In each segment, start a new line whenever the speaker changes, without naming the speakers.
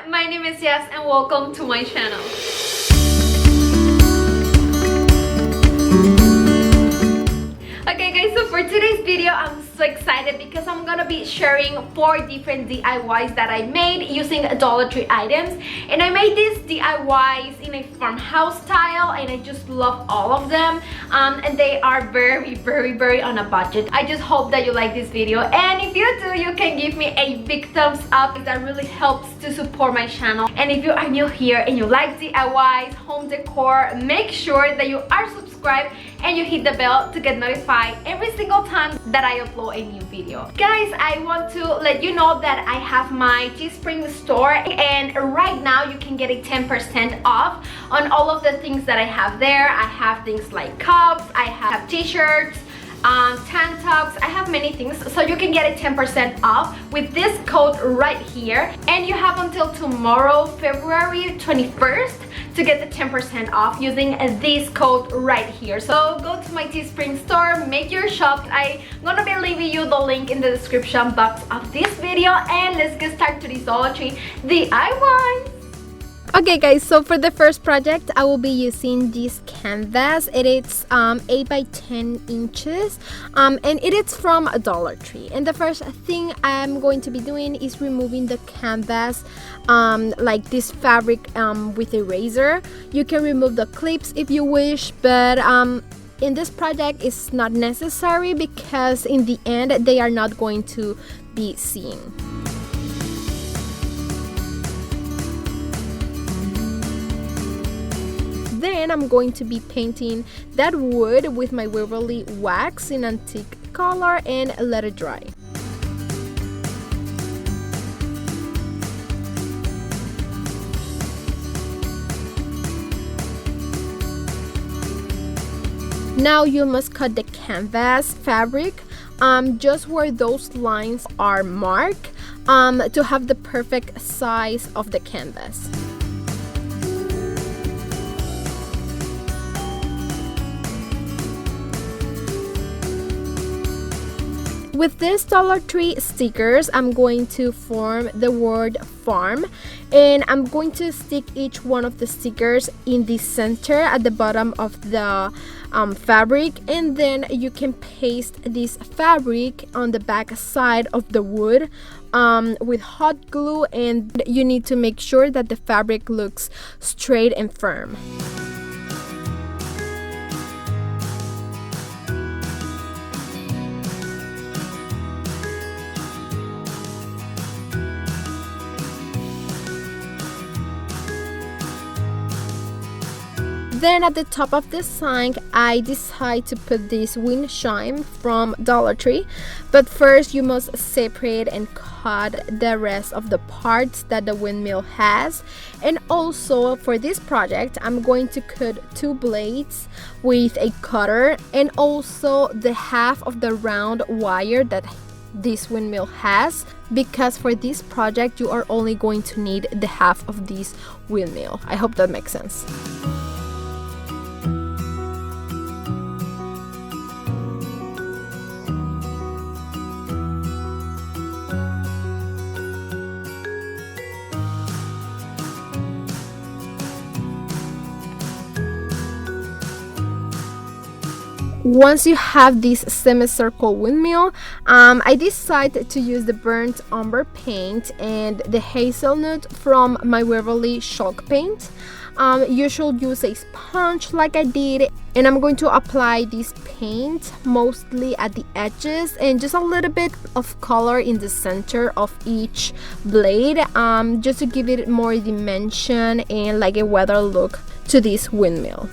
my name is Yas and welcome to my channel. Okay guys, so for today's video I'm so excited because I'm gonna be sharing 4 different DIYs that I made using Dollar Tree items. And I made these DIYs in a farmhouse style and I just love all of them. And they are very on a budget. I just hope that you like this video, and if you do, you can give me a big thumbs up. That really helps to support my channel. And if you are new here and you like DIYs, home decor, make sure that you are subscribed and you hit the bell to get notified every single time that I upload a new video. Guys, I want to let you know that I have my Teespring Store, and right now you can get a 10% off on all of the things that I have there. I have things like cups, I have t-shirts, tank tops, I have many things, so you can get a 10% off with this code right here, and you have until tomorrow, February 21st, to get the 10% off using this code right here. So go to my Teespring Store, make your shop. I'm gonna be leaving you the link in the description box of this video, and let's get started to this Dollar Tree DIY. Okay guys, so for the first project I will be using this canvas. It is 8 by 10 inches and it is from a Dollar Tree. And the first thing I'm going to be doing is removing the canvas, like this fabric with a razor. You can remove the clips if you wish, but in this project it's not necessary because in the end they are not going to be seen. Then I'm going to be painting that wood with my Waverly wax in antique color and let it dry. Now you must cut the canvas fabric just where those lines are marked to have the perfect size of the canvas. With these Dollar Tree stickers, I'm going to form the word farm, and I'm going to stick each one of the stickers in the center at the bottom of the fabric, and then you can paste this fabric on the back side of the wood with hot glue, and you need to make sure that the fabric looks straight and firm. Then at the top of the sign, I decide to put this wind chime from Dollar Tree. But first, you must separate and cut the rest of the parts that the windmill has. And also for this project, I'm going to cut 2 blades with a cutter, and also the half of the round wire that this windmill has, because for this project you are only going to need the half of this windmill. I hope that makes sense. Once you have this semicircle windmill, I decided to use the burnt umber paint and the hazelnut from my Waverly chalk paint. You should use a sponge like I did, and I'm going to apply this paint mostly at the edges and just a little bit of color in the center of each blade, just to give it more dimension and like a weather look to this windmill.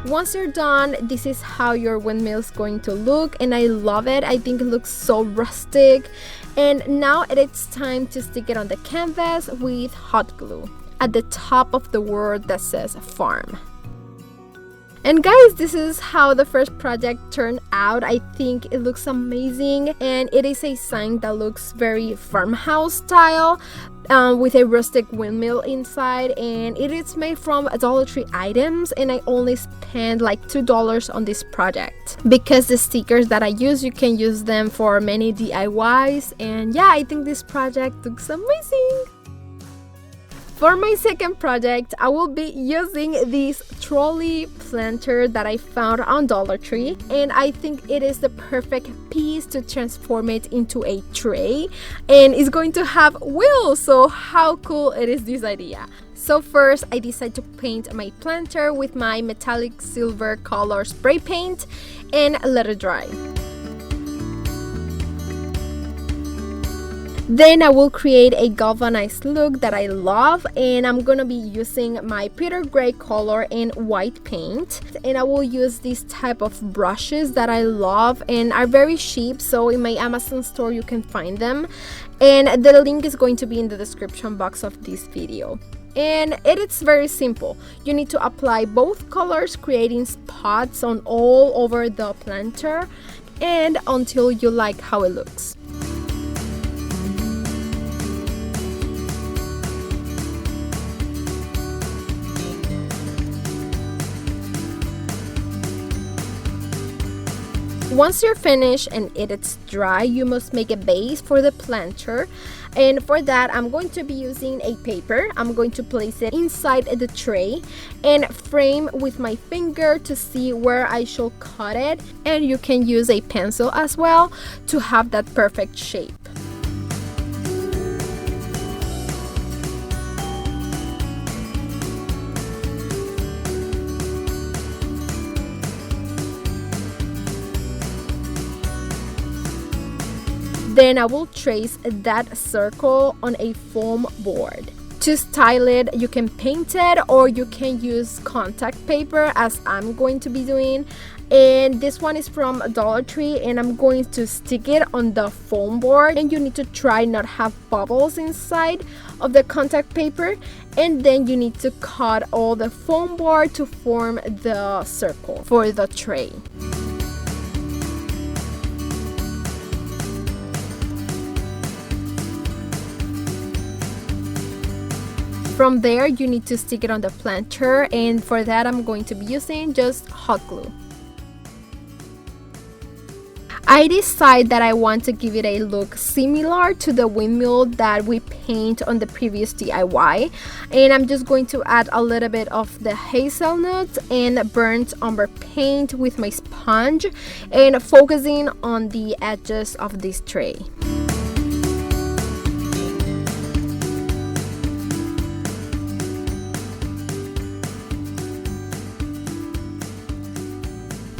Once you're done, this is how your windmill is going to look, and I love it. I think it looks so rustic. And now it's time to stick it on the canvas with hot glue at the top of the word that says farm. And guys, this is how the first project turned out. I think it looks amazing, and it is a sign that looks very farmhouse style, with a rustic windmill inside, and it is made from Dollar Tree items, and I only spent like $2 on this project because the stickers that I use, you can use them for many DIYs. And yeah, I think this project looks amazing. For my second project, I will be using this trolley planter that I found on Dollar Tree, and I think it is the perfect piece to transform it into a tray, and it's going to have wheels. So how cool it is, this idea. So first, I decided to paint my planter with my metallic silver color spray paint and let it dry. Then I will create a galvanized look that I love, and I'm gonna be using my Peter Gray color and white paint, and I will use this type of brushes that I love and are very cheap, so in my Amazon store you can find them, and the link is going to be in the description box of this video. And it is very simple. You need to apply both colors, creating spots on all over the planter, and until you like how it looks. Once you're finished and it is dry, you must make a base for the planter, and for that I'm going to be using a paper. I'm going to place it inside the tray and frame with my finger to see where I shall cut it, and you can use a pencil as well to have that perfect shape. Then I will trace that circle on a foam board. To style it, you can paint it or you can use contact paper, as I'm going to be doing. And this one is from Dollar Tree, and I'm going to stick it on the foam board, and you need to try not have bubbles inside of the contact paper, and then you need to cut all the foam board to form the circle for the tray. From there, you need to stick it on the planter, and for that I'm going to be using just hot glue. I decide that I want to give it a look similar to the windmill that we paint on the previous DIY, and I'm just going to add a little bit of the hazelnut and burnt umber paint with my sponge and focusing on the edges of this tray.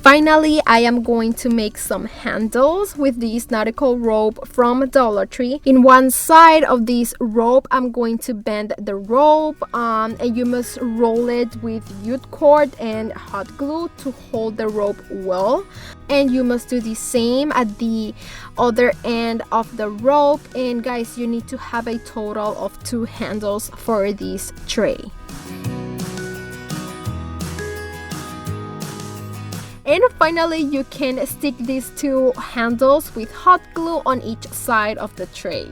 Finally, I am going to make some handles with this nautical rope from Dollar Tree. In one side of this rope, I'm going to bend the rope, and you must roll it with jute cord and hot glue to hold the rope well. And you must do the same at the other end of the rope. And guys, you need to have a total of 2 handles for this tray. And finally, you can stick these 2 handles with hot glue on each side of the tray.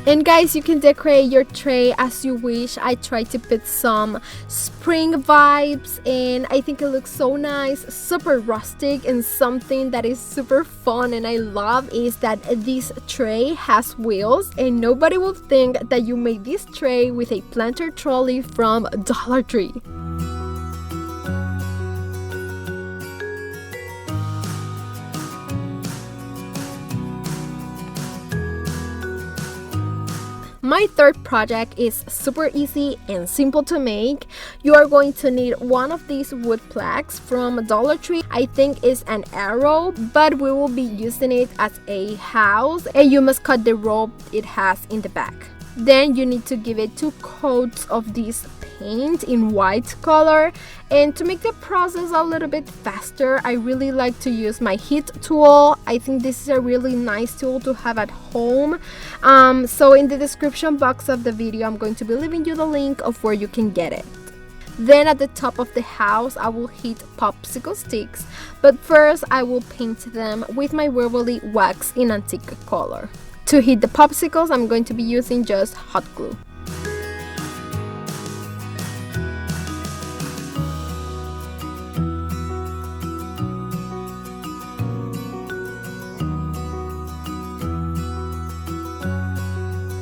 And guys, you can decorate your tray as you wish. I tried to put some spring vibes, and I think it looks so nice, super rustic, and something that is super fun and I love is that this tray has wheels, and nobody will think that you made this tray with a planter trolley from Dollar Tree. My third project is super easy and simple to make. You are going to need one of these wood plaques from Dollar Tree. I think it's an arrow, but we will be using it as a house, and you must cut the rope it has in the back. Then you need to give it 2 coats of this paint in white color. And to make the process a little bit faster, I really like to use my heat tool. I think this is a really nice tool to have at home. So in the description box of the video, I'm going to be leaving you the link of where you can get it. Then at the top of the house, I will heat popsicle sticks, but first I will paint them with my Waverly wax in antique color. To heat the popsicles, I'm going to be using just hot glue.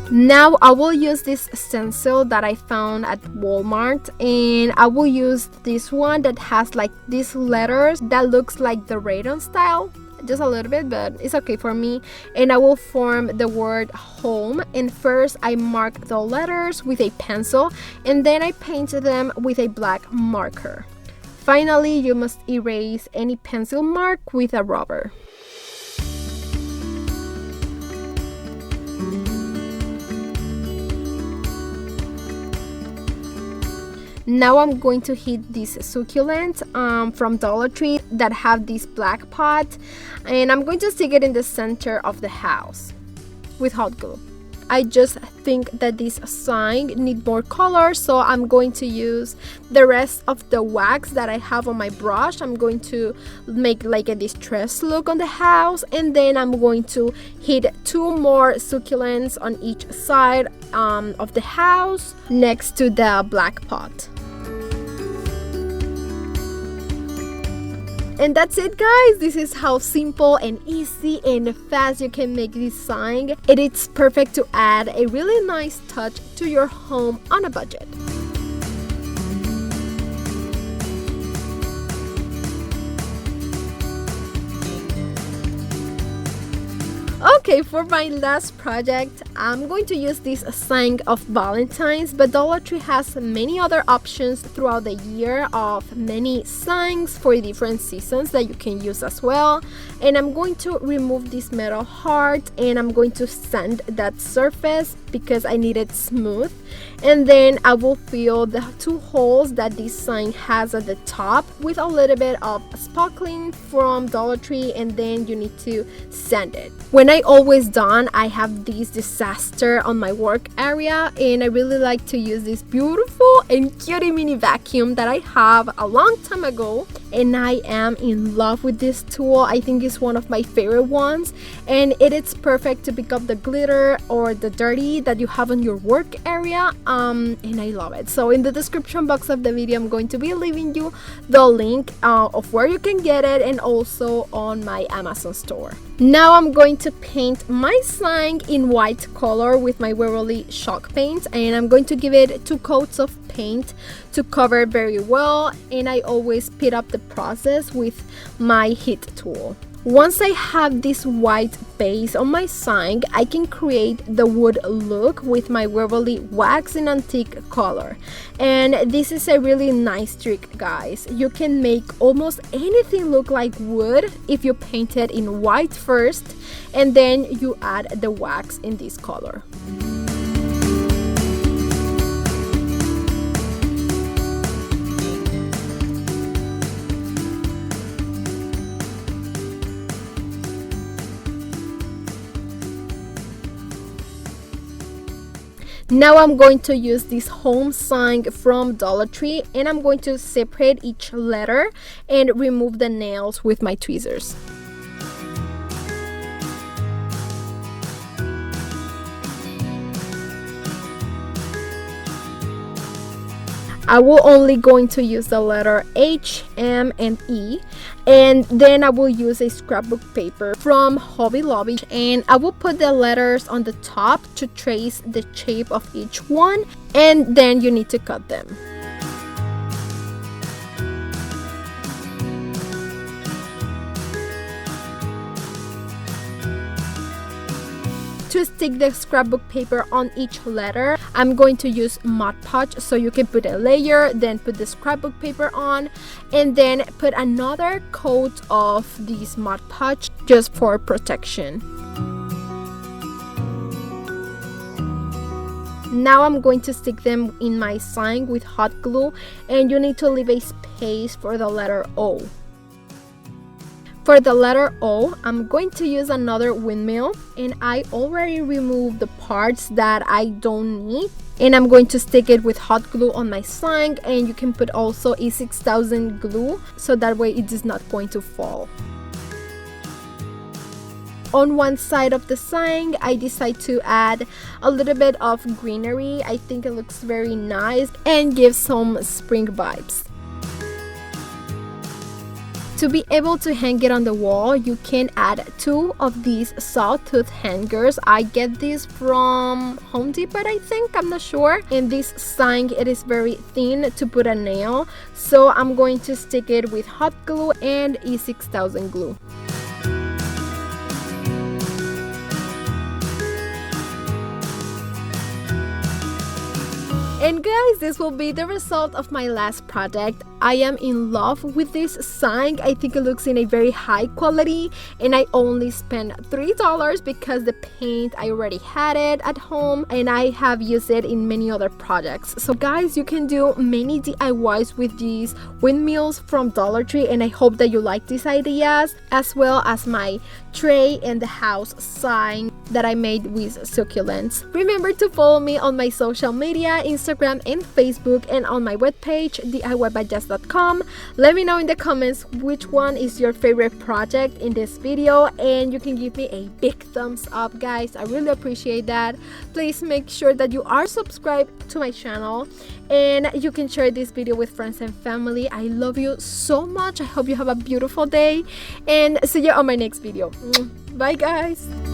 Now I will use this stencil that I found at Walmart, and I will use this one that has like these letters that looks like the radon style, just a little bit, but it's okay for me. And I will form the word home, and first I mark the letters with a pencil and then I paint them with a black marker. Finally, you must erase any pencil mark with a rubber. Now I'm going to heat these succulents from Dollar Tree that have this black pot, and I'm going to stick it in the center of the house with hot glue. I just think that this sign need more color, so I'm going to use the rest of the wax that I have on my brush. I'm going to make like a distressed look on the house, and then I'm going to heat 2 more succulents on each side of the house next to the black pot. And that's it, guys. This is how simple and easy and fast you can make this sign. It is perfect to add a really nice touch to your home on a budget. Okay, for my last project, I'm going to use this sign of Valentines, but Dollar Tree has many other options throughout the year of many signs for different seasons that you can use as well. And I'm going to remove this metal heart and I'm going to sand that surface because I need it smooth. And then I will fill the 2 holes that this sign has at the top with a little bit of sparkling from Dollar Tree, and then you need to sand it. When I always done, I have this disaster on my work area, and I really like to use this beautiful and cutie mini vacuum that I have a long time ago, and I am in love with this tool. I think it's one of my favorite ones, and it is perfect to pick up the glitter or the dirty that you have on your work area, and I love it. So in the description box of the video, I'm going to be leaving you the link of where you can get it, and also on my Amazon store. Now I'm going to paint my sign in white color with my Waverly chalk paint, and I'm going to give it 2 coats of paint to cover it very well, and I always speed up the process with my heat tool. Once I have this white base on my sign, I can create the wood look with my Waverly wax in antique color. And this is a really nice trick, guys. You can make almost anything look like wood if you paint it in white first, and then you add the wax in this color. Now I'm going to use this home sign from Dollar Tree, and I'm going to separate each letter and remove the nails with my tweezers. I will only going to use the letter H, M, and E, and then I will use a scrapbook paper from Hobby Lobby, and I will put the letters on the top to trace the shape of each one, and then you need to cut them. To stick the scrapbook paper on each letter, I'm going to use Mod Podge, so you can put a layer, then put the scrapbook paper on, and then put another coat of this Mod Podge just for protection. Now I'm going to stick them in my sign with hot glue, and you need to leave a space for the letter O. For the letter O, I'm going to use another windmill, and I already removed the parts that I don't need. And I'm going to stick it with hot glue on my sign, and you can put also a 6000 glue so that way it is not going to fall. On one side of the sign, I decide to add a little bit of greenery. I think it looks very nice and gives some spring vibes. To be able to hang it on the wall, you can add 2 of these sawtooth hangers. I get these from Home Depot, I think, I'm not sure. And this sign, it is very thin to put a nail, so I'm going to stick it with hot glue and a 6000 glue. And guys, this will be the result of my last project. I am in love with this sign. I think it looks in a very high quality, and I only spent $3 because the paint, I already had it at home and I have used it in many other projects. So guys, you can do many DIYs with these windmills from Dollar Tree, and I hope that you like these ideas, as well as my tray and the house sign that I made with succulents. Remember to follow me on my social media, Instagram and Facebook, and on my webpage DIYbyJazz.com. Let me know in the comments which one is your favorite project in this video, and you can give me a big thumbs up, guys. I really appreciate that. Please make sure that you are subscribed to my channel, and you can share this video with friends and family. I love you so much. I hope you have a beautiful day, and see you on my next video. Bye guys.